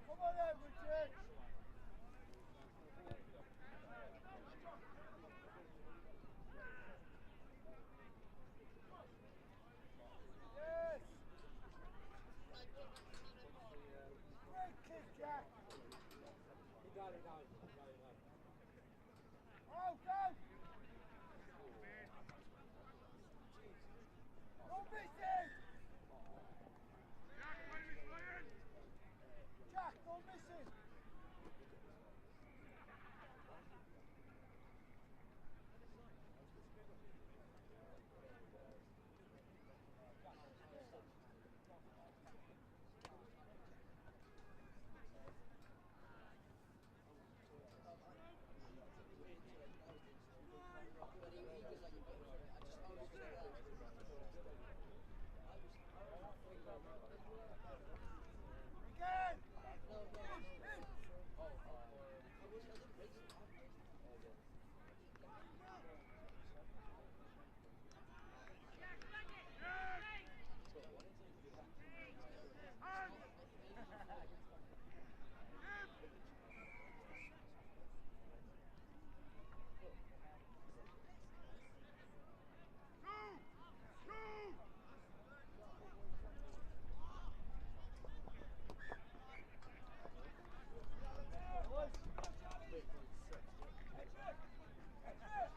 Come on then, Richard! Yes! Great kick, Jack! Oh, go! Don't miss it! Jack, don't miss it! Again!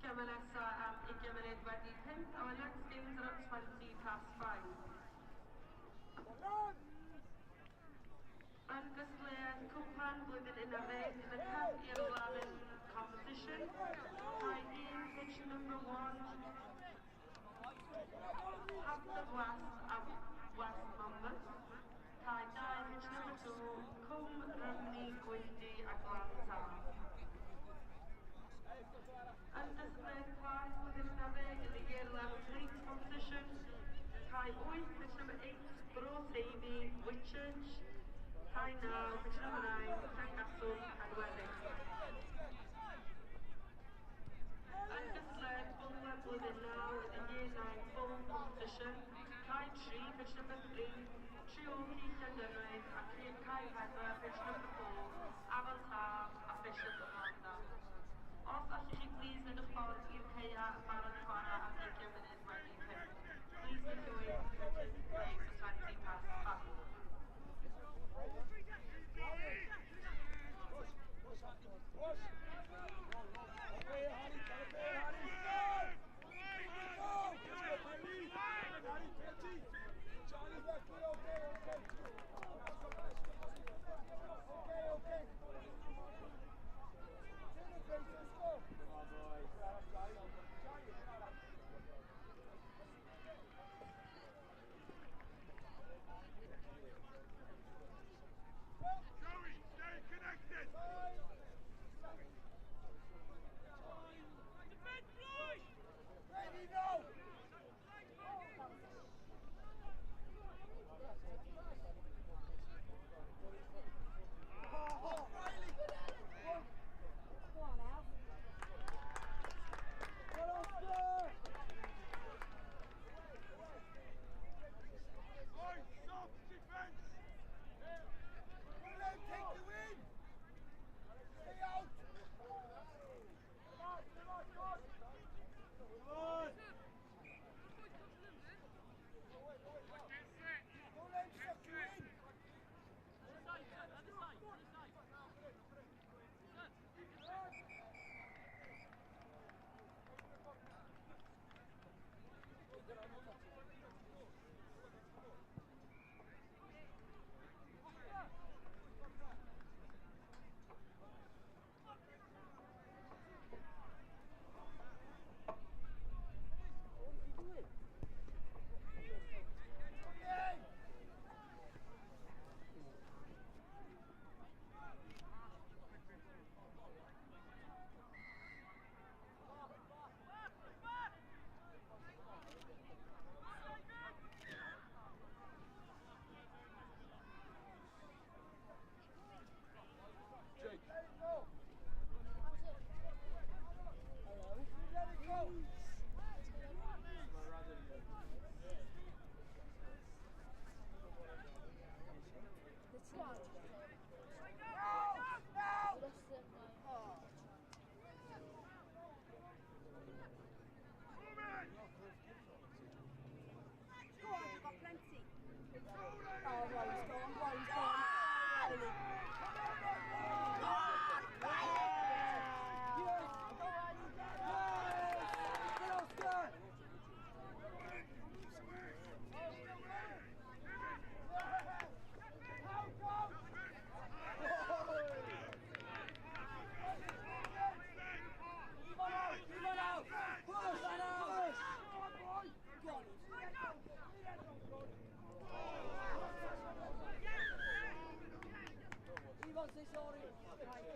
Camelessa am 20 munud wedi pump, our next games are at 5:20. Ungysliad cwpan blwyddyn 11 in the Camp I'r competition. Tie in pitch number 1. Hampton West Monmouth. Tie 2 pitch number 2. Cwm Rymni Gwyndi a Glanta. Undisciplined class within Nave in the year 11 leagues competition. Tie 8, pitch number 8, Bro Tavy, Whitchurch. Tie 9, pitch number 9, Llangastwm and Weddick. Undisciplined full within now in the year 9 full competition. Tie 3, pitch number 3, Treorchy Llangynnwyd a Cae Pedwar, pitch number 4, Afon Taf a Bishop Amanda. Os allwch chi please yn eich ffordd i'r ceia barod i chwarae am 20 munud wedi pump. Please make your way to curtain break for 5:20.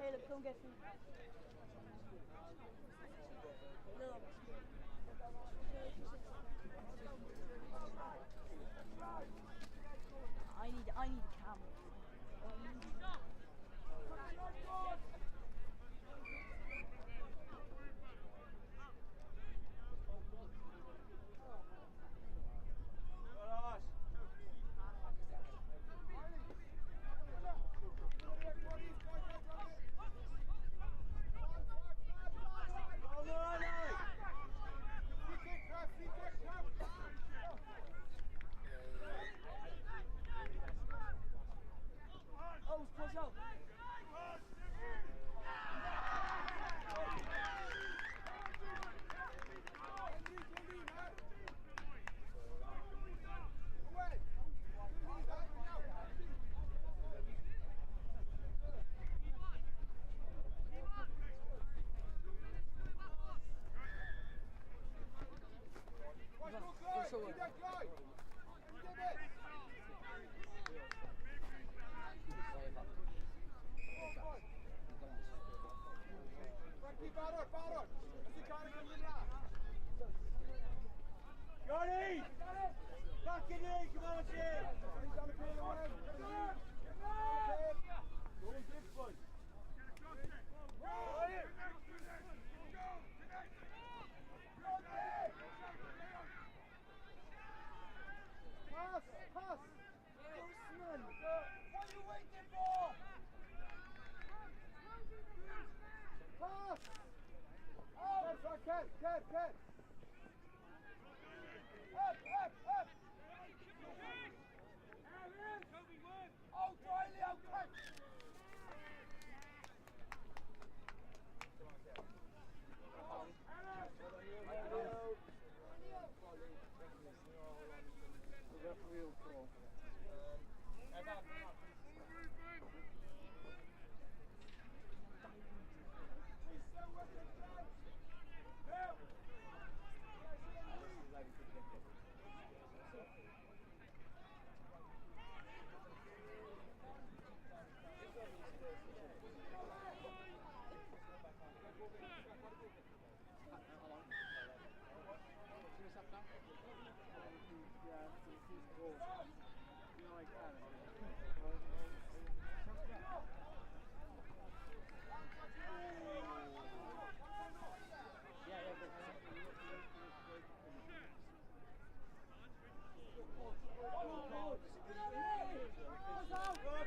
Caleb, come get me. No. I need a camera. Oh, push out. Johnny! Back in here, come on, Jim! Pass! Pass! Postman! What are you waiting for? Pass! Oh! Ken! Up! Oh, Riley, oh, cut!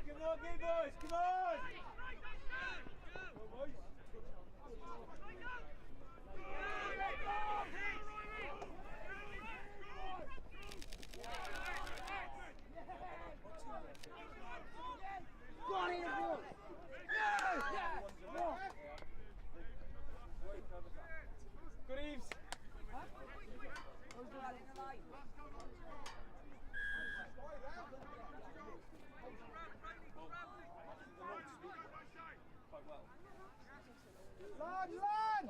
Come on, big boys, come on! Go on, Ian, boys! Good eves. Land!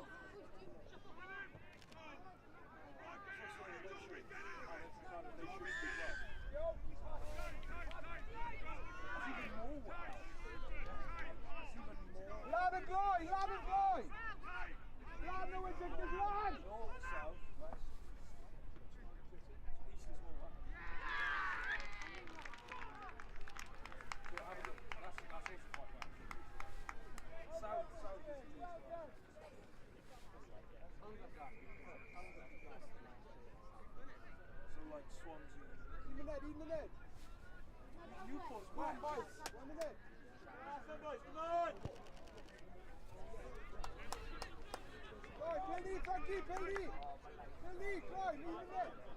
Lad and boy! Lad, no one's in this land! In the net. Newport's one boys. 1 minute. Boys, come on! Go, Penny, Frankie, Penny! Penny, go, in the net!